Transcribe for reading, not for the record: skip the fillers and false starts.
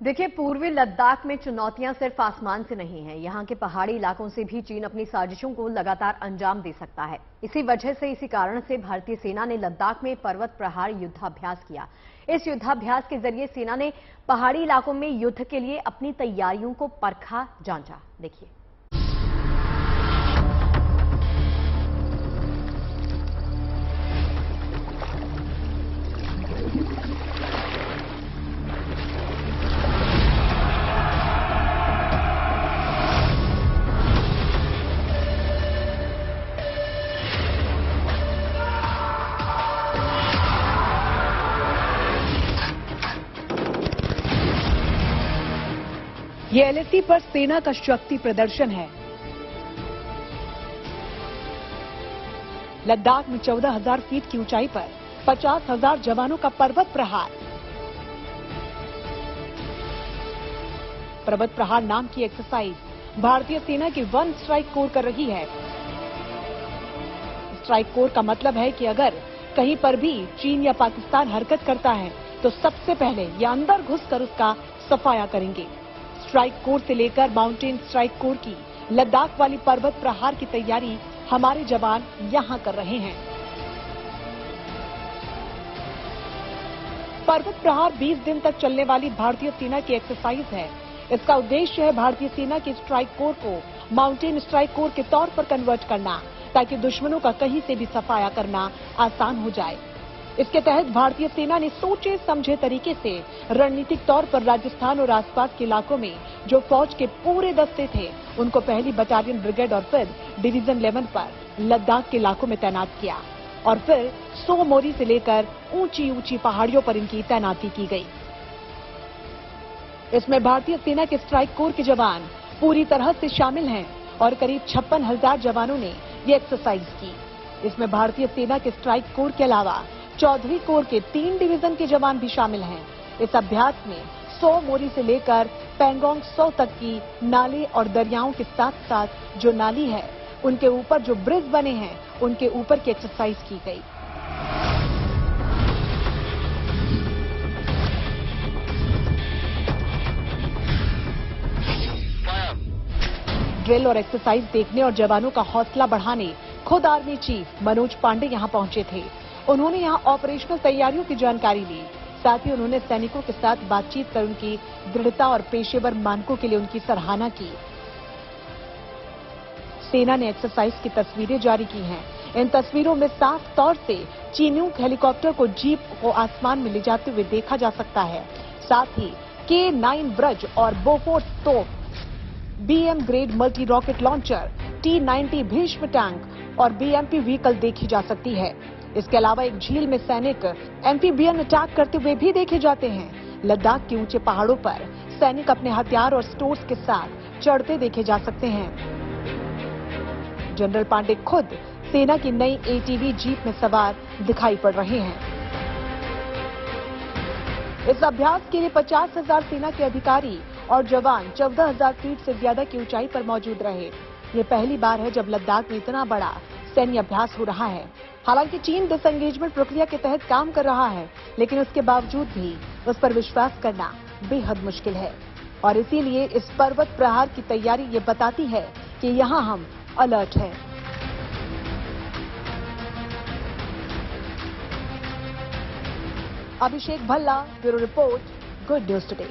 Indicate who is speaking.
Speaker 1: देखिए, पूर्वी लद्दाख में चुनौतियां सिर्फ आसमान से नहीं हैं। यहां के पहाड़ी इलाकों से भी चीन अपनी साजिशों को लगातार अंजाम दे सकता है। इसी कारण से भारतीय सेना ने लद्दाख में पर्वत प्रहार युद्धाभ्यास किया। इस युद्धाभ्यास के जरिए सेना ने पहाड़ी इलाकों में युद्ध के लिए अपनी तैयारियों को परखा, जांचा। देखिए,
Speaker 2: ये एलएसी पर सेना का शक्ति प्रदर्शन है। लद्दाख में 14,000 फीट की ऊंचाई पर 50,000 जवानों का पर्वत प्रहार। पर्वत प्रहार नाम की एक्सरसाइज भारतीय सेना की वन स्ट्राइक कोर कर रही है। स्ट्राइक कोर का मतलब है कि अगर कहीं पर भी चीन या पाकिस्तान हरकत करता है तो सबसे पहले ये अंदर घुसकर उसका सफाया करेंगे। स्ट्राइक कोर से लेकर माउंटेन स्ट्राइक कोर की लद्दाख वाली पर्वत प्रहार की तैयारी हमारे जवान यहां कर रहे हैं। पर्वत प्रहार 20 दिन तक चलने वाली भारतीय सेना की एक्सरसाइज है। इसका उद्देश्य है भारतीय सेना की स्ट्राइक कोर को माउंटेन स्ट्राइक कोर के तौर पर कन्वर्ट करना, ताकि दुश्मनों का कहीं से भी सफाया करना आसान हो जाए। इसके तहत भारतीय सेना ने सोचे समझे तरीके से रणनीतिक तौर पर राजस्थान और आसपास के इलाकों में जो फौज के पूरे दस्ते थे उनको पहली बटालियन ब्रिगेड और फिर डिवीजन 11 पर लद्दाख के इलाकों में तैनात किया और फिर सो मोरी से लेकर ऊंची ऊंची पहाड़ियों पर इनकी तैनाती की गई। इसमें भारतीय सेना के स्ट्राइक कोर के जवान पूरी तरह से शामिल हैं और करीब 56,000 जवानों ने ये एक्सरसाइज की। इसमें भारतीय सेना के स्ट्राइक कोर के अलावा चौधरी कोर के 3 डिवीजन के जवान भी शामिल हैं। इस अभ्यास में सो मोरी से लेकर पेंगोंग सो तक की नाले और दरियाओं के साथ साथ जो नाली है उनके ऊपर जो ब्रिज बने हैं उनके ऊपर की एक्सरसाइज की गई। ड्रिल और एक्सरसाइज देखने और जवानों का हौसला बढ़ाने खुद आर्मी चीफ मनोज पांडे यहां पहुंचे थे। उन्होंने यहां ऑपरेशनल तैयारियों की जानकारी ली। साथ ही उन्होंने सैनिकों के साथ बातचीत कर उनकी दृढ़ता और पेशेवर मानकों के लिए उनकी सराहना की। सेना ने एक्सरसाइज की तस्वीरें जारी की हैं। इन तस्वीरों में साफ तौर से चीनूक हेलीकॉप्टर को जीप को आसमान में ले जाते हुए देखा जा सकता है। साथ ही K9 ब्रज और बोफोर्स तोप, BM grade multi rocket launcher, T90 Bhishma tank और BMP व्हीकल देखी जा सकती है। इसके अलावा एक झील में सैनिक एम्फीबियन अटैक करते हुए भी देखे जाते हैं। लद्दाख के ऊंचे पहाड़ों पर सैनिक अपने हथियार और स्टोर्स के साथ चढ़ते देखे जा सकते हैं। जनरल पांडे खुद सेना की नई ATV जीप में सवार दिखाई पड़ रहे हैं। इस अभ्यास के लिए 50,000 सेना के अधिकारी और जवान 14,000 फीट से ज्यादा की ऊंचाई पर मौजूद रहे। ये पहली बार है जब लद्दाख में इतना बड़ा सैन्य अभ्यास हो रहा है। हालांकि चीन डिसएंगेजमेंट प्रक्रिया के तहत काम कर रहा है, लेकिन उसके बावजूद भी उस पर विश्वास करना बेहद मुश्किल है और इसीलिए इस पर्वत प्रहार की तैयारी ये बताती है कि यहां हम अलर्ट हैं। Abhishek Bhalla, bureau report, good news today.